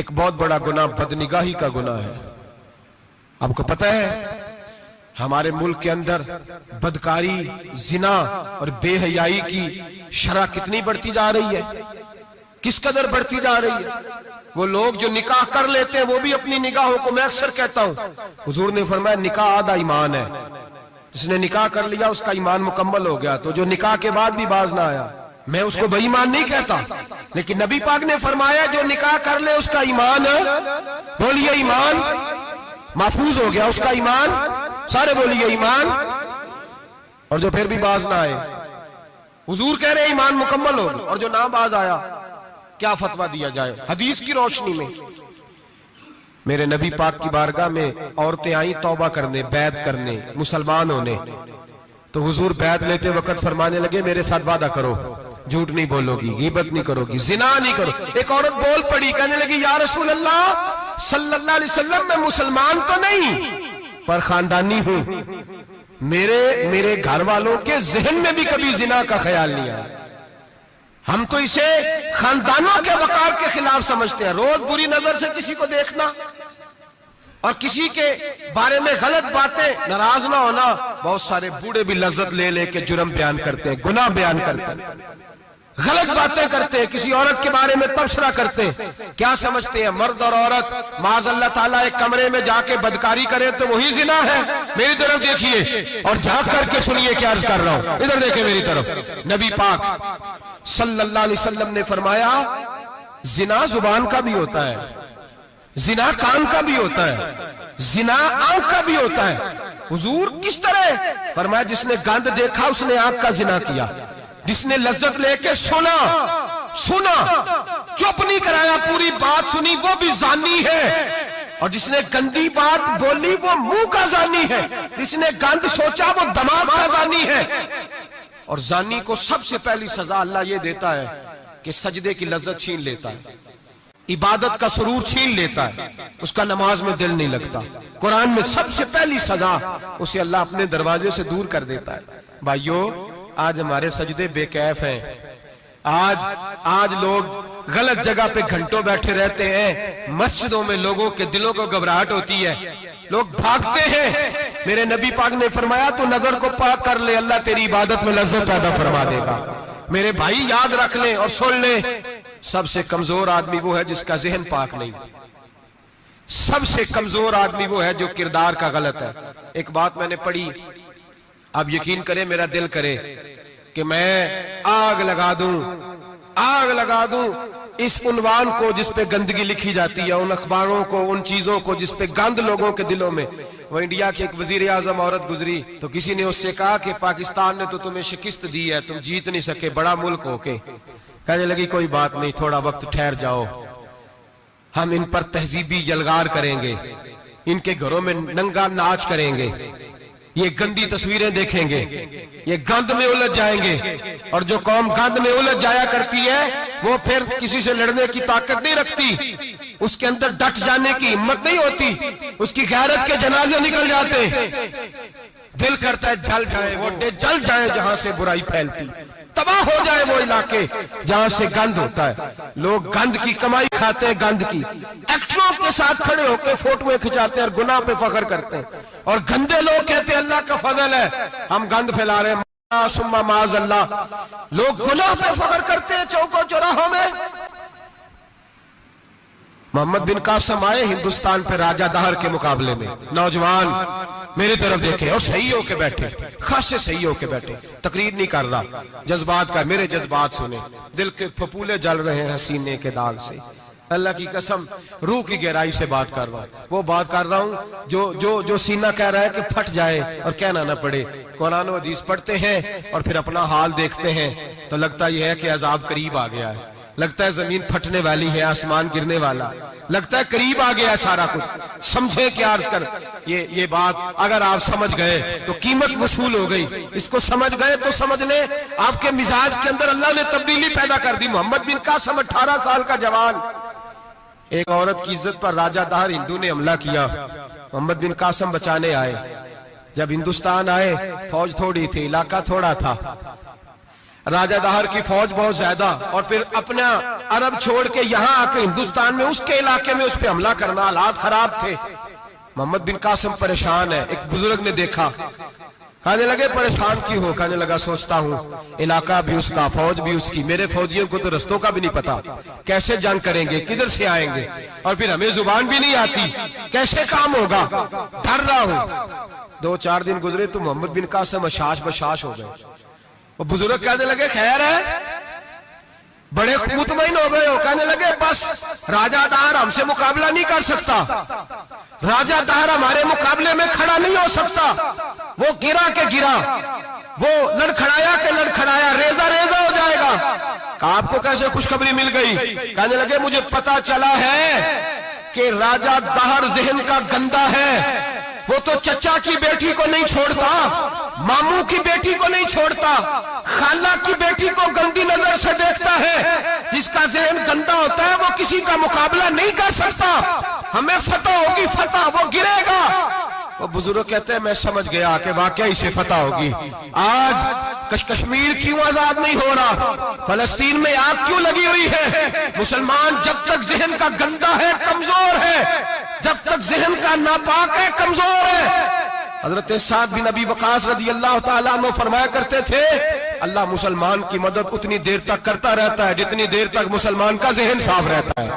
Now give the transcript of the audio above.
ایک بہت بڑا گناہ بدنگاہی کا گناہ ہے. آپ کو پتہ ہے ہمارے ملک کے اندر بدکاری، زنا اور بے حیائی کی شرح کتنی بڑھتی جا رہی ہے، کس قدر بڑھتی جا رہی ہے. وہ لوگ جو نکاح کر لیتے ہیں وہ بھی اپنی نگاہوں کو، میں اکثر کہتا ہوں، حضور نے فرمایا نکاح آدھا ایمان ہے. جس نے نکاح کر لیا اس کا ایمان مکمل ہو گیا. تو جو نکاح کے بعد بھی باز نہ آیا، میں اس کو بے ایمان نہیں کہتا، لیکن نبی پاک نے فرمایا جو نکاح کر لے اس کا ایمان، بولیے ایمان محفوظ ہو گیا، اس کا ایمان، سارے بولیے ایمان. اور جو پھر بھی باز نہ آئے، حضور کہہ رہے ایمان مکمل ہو گیا. اور جو نہ باز آیا کیا فتویٰ دیا جائے حدیث کی روشنی میں؟ میرے نبی پاک کی بارگاہ میں عورتیں آئیں توبہ کرنے، بیعت کرنے، مسلمان ہونے. تو حضور بیعت لیتے وقت فرمانے لگے میرے ساتھ وعدہ کرو، جھوٹ نہیں بولو گی، غیبت نہیں کرو گی، زنا نہیں کرو. ایک عورت بول پڑی، کہنے لگی یا رسول اللہ صلی اللہ علیہ وسلم میں مسلمان تو نہیں پر خاندانی ہوں، میرے گھر والوں کے ذہن میں بھی کبھی زنا کا خیال نہیں آیا. ہم تو اسے خاندانوں کے وقار کے خلاف سمجھتے ہیں. روز بری نظر سے کسی کو دیکھنا اور کسی کے بارے میں غلط باتیں، ناراض نہ ہونا. بہت سارے بوڑھے بھی لذت لے لے کے جرم بیان کرتے ہیں، گناہ بیان کرتے ہیں، غلط باتیں کرتے ہیں، کسی عورت کے بارے میں تبصرہ کرتے ہیں. کیا سمجھتے ہیں مرد اور عورت معاذ اللہ تعالیٰ ایک کمرے میں جا کے بدکاری کرے تو وہی زنا ہے؟ میری طرف دیکھیے اور جھانک کر کے سنیے کیا عرض کر رہا ہوں، ادھر دیکھیں میری طرف. نبی پاک صلی اللہ علیہ وسلم نے فرمایا زنا زبان کا بھی ہوتا ہے، زنا کان کا بھی ہوتا ہے، زنا آنکھ کا بھی ہوتا ہے. حضور کس طرح؟ فرمایا جس نے گند دیکھا اس نے آنکھ کا زنا کیا، جس نے لذت لے کے سنا چپ نہیں کرایا، پوری بات سنی، وہ بھی زانی ہے. اور جس نے گندی بات بولی وہ منہ کا زانی ہے، جس نے گند سوچا وہ دماغ کا زانی ہے. اور زانی کو سب سے پہلی سزا اللہ یہ دیتا ہے کہ سجدے کی لذت چھین لیتا ہے، عبادت کا سرور چھین لیتا ہے، اس کا نماز میں دل نہیں لگتا. قرآن میں سب سے پہلی سزا اسے اللہ اپنے دروازے سے دور کر دیتا ہے. بھائیو آج ہمارے سجدے بے کیف ہیں، آج لوگ غلط جگہ پہ گھنٹوں بیٹھے رہتے ہیں. مسجدوں میں لوگوں کے دلوں کو گھبراہٹ ہوتی ہے، لوگ بھاگتے ہیں. میرے نبی پاک نے فرمایا تو نظر کو پاک کر لے، اللہ تیری عبادت میں لذت پیدا فرما دے گا. میرے بھائی یاد رکھ لیں اور سن لیں، سب سے کمزور آدمی وہ ہے جس کا ذہن پاک نہیں، سب سے کمزور آدمی وہ ہے جو کردار کا غلط ہے. ایک بات میں نے پڑھی، اب یقین کریں میرا دل کرے کہ میں آگ لگا دوں اس عنوان کو جس پہ گندگی لکھی جاتی ہے، ان اخباروں کو، ان چیزوں کو جس پہ گند لوگوں کے دلوں میں. وہ انڈیا کی ایک وزیر اعظم عورت گزری تو کسی نے اس سے کہا کہ پاکستان نے تو تمہیں شکست دی ہے، تم جیت نہیں سکے بڑا ملک ہو کے. کہنے لگی کوئی بات نہیں، تھوڑا وقت ٹھہر جاؤ، ہم ان پر تہذیبی یلغار کریں گے، ان کے گھروں میں ننگا ناچ کریں گے، یہ گندی تصویریں دیکھیں گے، یہ گند میں الجھ جائیں گے. اور جو قوم گند میں الجھ جایا کرتی ہے وہ پھر کسی سے لڑنے کی طاقت نہیں رکھتی، اس کے اندر ڈٹ جانے کی ہمت نہیں ہوتی، اس کی غیرت کے جنازے نکل جاتے. دل کرتا ہے جل جائے وہ جل جائے جہاں سے برائی پھیلتی، تباہ ہو جائے وہ علاقے جہاں سے گند ہوتا ہے. لوگ گند کی کمائی کھاتے ہیں، گند کی ایکٹروں کے ساتھ کھڑے ہو کے فوٹویں کھچاتے ہیں اور گناہ پہ فخر کرتے ہیں. اور گندے لوگ کہتے ہیں اللہ کا فضل ہے ہم گند پھیلا رہے ہیں، ثم معاذ اللہ. لوگ گناہ پہ فخر کرتے ہیں چوکوں چوراہوں میں. محمد بن قاسم آئے ہندوستان پہ راجہ دہر کے مقابلے میں، نوجوان میری طرف دیکھیں اور صحیح ہو کے بیٹھے، خاصے صحیح ہو کے بیٹھے، تقریر نہیں کر رہا، جذبات کا، میرے جذبات سنیں، دل کے پھپولے جل رہے ہیں حسینے کے داغ سے. اللہ کی قسم روح کی گہرائی سے بات کر رہا ہوں، وہ بات کر رہا ہوں جو سینہ کہہ رہا ہے کہ پھٹ جائے اور کہنا نہ پڑے. قرآن و حدیث پڑھتے ہیں اور پھر اپنا حال دیکھتے ہیں تو لگتا یہ ہے کہ عذاب قریب آ گیا ہے، لگتا ہے زمین پھٹنے والی ہے، آسمان گرنے والا، لگتا ہے قریب آ گیا ہے سارا کچھ. سمجھے کیا عرض کر یہ بات اگر آپ سمجھ گئے تو قیمت وصول ہو گئی. اس کو سمجھ گئے تو سمجھ لیں آپ کے مزاج کے اندر اللہ نے تبدیلی پیدا کر دی. محمد بن قاسم 18 سال کا جوان، ایک عورت کی عزت پر راجہ دہر ہندو نے حملہ کیا، محمد بن قاسم بچانے آئے. جب ہندوستان آئے فوج تھوڑی تھی، علاقہ تھوڑا تھا، راجہ دہر کی فوج بہت زیادہ، اور پھر اپنا عرب چھوڑ کے یہاں آ کے ہندوستان میں اس کے علاقے میں اس پہ حملہ کرنا، حالات خراب تھے۔ محمد بن قاسم پریشان ہے۔ ایک بزرگ نے دیکھا، کہنے لگے پریشان کیوں ہو؟ کہنے لگا سوچتا ہوں علاقہ بھی اس کا، فوج بھی اس کی، میرے فوجیوں کو تو رستوں کا بھی نہیں پتا، کیسے جنگ کریں گے، کدھر سے آئیں گے، اور پھر ہمیں زبان بھی نہیں آتی، کیسے کام ہوگا، ڈر رہا ہوں۔ 2-4 دن گزرے تو محمد بن قاسم اشاش بشاش ہو گئے۔ وہ بزرگ کہنے لگے خیر ہے، بڑے مطمئن ہو گئے ہو؟ کہنے لگے بس راجہ دہر ہم سے مقابلہ نہیں کر سکتا، راجہ دہر ہمارے مقابلے میں کھڑا نہیں ہو سکتا، وہ گرا کے گرا، وہ لڑکھڑایا کے لڑکھڑایا، ریزہ ریزہ ہو جائے گا۔ کہا آپ کو کیسے خوشخبری مل گئی؟ کہنے لگے مجھے پتا چلا ہے کہ راجہ دہر ذہن کا گندا ہے، وہ تو چچا کی بیٹی کو نہیں چھوڑتا، ماموں کی بیٹی کو نہیں چھوڑتا، خالہ کی بیٹی کو گندی نظر سے دیکھتا ہے۔ جس کا ذہن گندا ہوتا ہے وہ کسی کا مقابلہ نہیں کر سکتا، ہمیں فتح ہوگی، فتح، وہ گرے گا۔ وہ بزرگ کہتے ہیں میں سمجھ گیا کہ واقعی سے فتح ہوگی۔ آج کشمیر کیوں آزاد نہیں ہو رہا، فلسطین میں آگ کیوں لگی ہوئی ہے؟ مسلمان جب تک ذہن کا گندا ہے کمزور ہے، جب تک ذہن کا ناپاک ہے کمزور ہے۔ حضرت سعد بن ابی وقاص رضی اللہ تعالیٰ عنہ فرمایا کرتے تھے اللہ مسلمان کی مدد اتنی دیر تک کرتا رہتا ہے جتنی دیر تک مسلمان کا ذہن صاف رہتا ہے۔